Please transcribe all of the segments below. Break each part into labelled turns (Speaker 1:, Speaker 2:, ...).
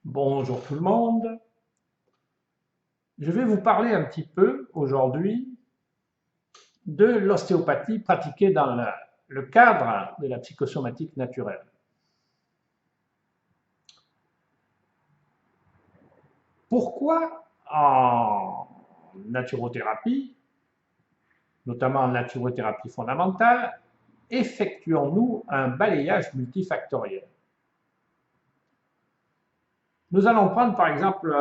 Speaker 1: Bonjour tout le monde. Je vais vous parler un petit peu aujourd'hui de l'ostéopathie pratiquée dans le cadre de la psychosomatique naturelle. Pourquoi en naturothérapie, notamment en naturothérapie fondamentale, effectuons-nous un balayage multifactoriel? Nous allons prendre par exemple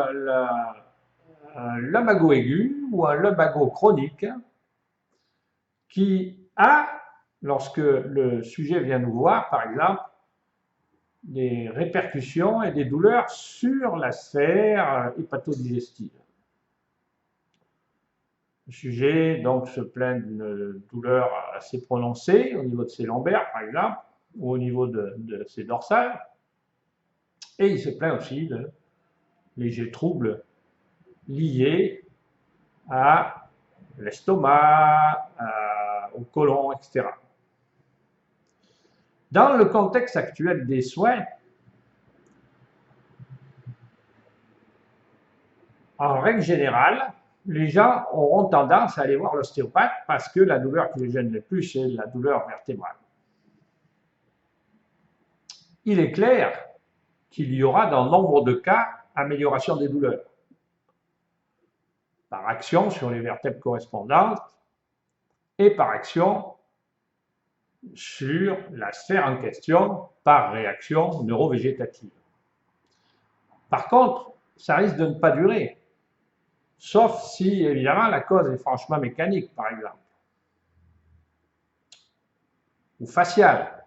Speaker 1: un lumbago aigu ou un lumbago chronique qui a, lorsque le sujet vient nous voir, par exemple, des répercussions et des douleurs sur la sphère hépatodigestive. Le sujet donc se plaint d'une douleur assez prononcée au niveau de ses lombaires, par exemple, ou au niveau de ses dorsales, et il se plaint aussi de légers troubles liés à l'estomac, au côlon, etc. Dans le contexte actuel des soins, en règle générale, les gens auront tendance à aller voir l'ostéopathe parce que la douleur qui les gêne le plus, c'est la douleur vertébrale. Il est clair qu'il y aura dans nombre de cas amélioration des douleurs par action sur les vertèbres correspondantes et par action sur la sphère en question par réaction neurovégétative. Par contre, ça risque de ne pas durer, sauf si évidemment la cause est franchement mécanique, par exemple, ou faciale,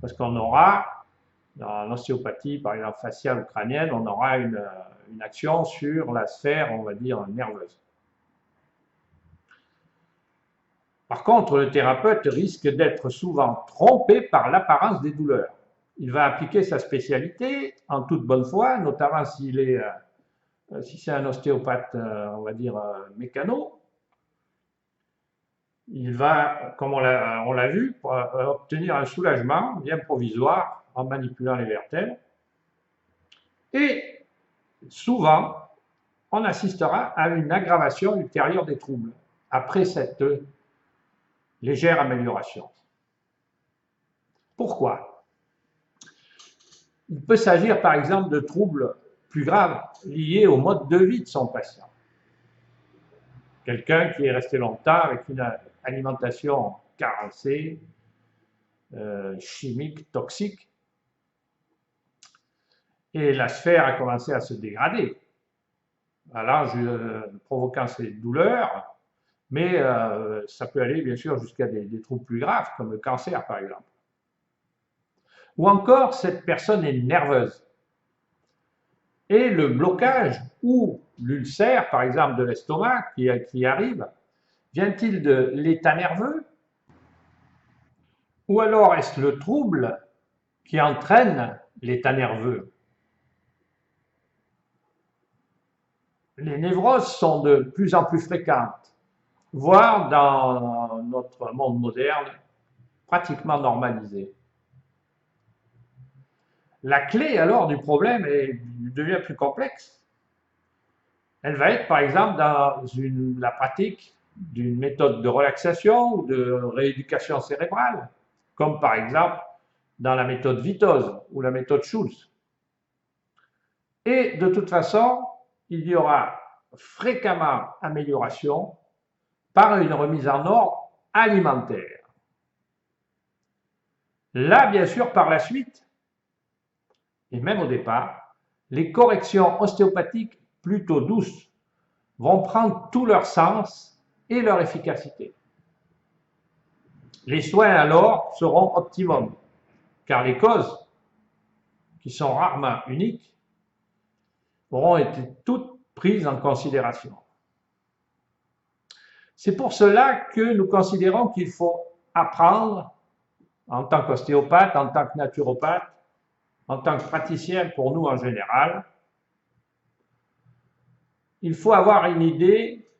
Speaker 1: parce qu'on aura, dans l'ostéopathie, par exemple faciale ou crânienne, on aura une action sur la sphère, on va dire, nerveuse. Par contre, le thérapeute risque d'être souvent trompé par l'apparence des douleurs. Il va appliquer sa spécialité en toute bonne foi, notamment si c'est un ostéopathe, on va dire, mécano. Il va, comme on l'a vu, obtenir un soulagement bien provisoire en manipulant les vertèbres. Et souvent, on assistera à une aggravation ultérieure des troubles après cette légère amélioration. Pourquoi? Il peut s'agir par exemple de troubles plus graves liés au mode de vie de son patient. Quelqu'un qui est resté longtemps avec une alimentation carencée, chimique, toxique, et la sphère a commencé à se dégrader, à l'âge provoquant ces douleurs, mais ça peut aller bien sûr jusqu'à des troubles plus graves, comme le cancer par exemple. Ou encore, cette personne est nerveuse. Et le blocage ou l'ulcère, par exemple, de l'estomac qui arrive, vient-il de l'état nerveux? Ou alors est-ce le trouble qui entraîne l'état nerveux? Les névroses sont de plus en plus fréquentes, voire dans notre monde moderne, pratiquement normalisées. La clé alors du problème devient plus complexe. Elle va être par exemple dans la pratique d'une méthode de relaxation ou de rééducation cérébrale, comme par exemple dans la méthode Vitoz ou la méthode Schulz. Et de toute façon, il y aura fréquemment amélioration par une remise en ordre alimentaire. Là, bien sûr, par la suite, et même au départ, les corrections ostéopathiques plutôt douces vont prendre tout leur sens et leur efficacité. Les soins alors seront optimums, car les causes, qui sont rarement uniques, auront été toutes prises en considération. C'est pour cela que nous considérons qu'il faut apprendre, en tant qu'ostéopathe, en tant que naturopathe, en tant que praticien pour nous en général, il faut avoir une idée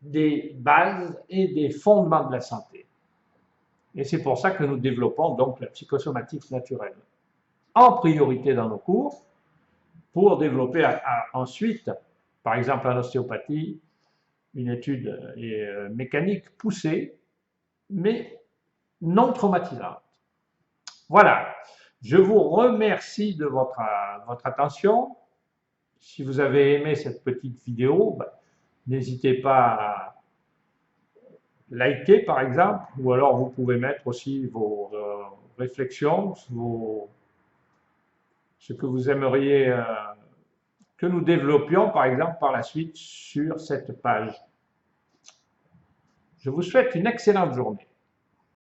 Speaker 1: des bases et des fondements de la santé. Et c'est pour ça que nous développons donc la psychosomatique naturelle. En priorité dans nos cours, pour développer ensuite, par exemple en ostéopathie, une étude mécanique poussée, mais non traumatisante. Voilà, je vous remercie de votre attention. Si vous avez aimé cette petite vidéo, n'hésitez pas à liker par exemple, ou alors vous pouvez mettre aussi vos réflexions, ce que vous aimeriez que nous développions par exemple par la suite sur cette page. Je vous souhaite une excellente journée.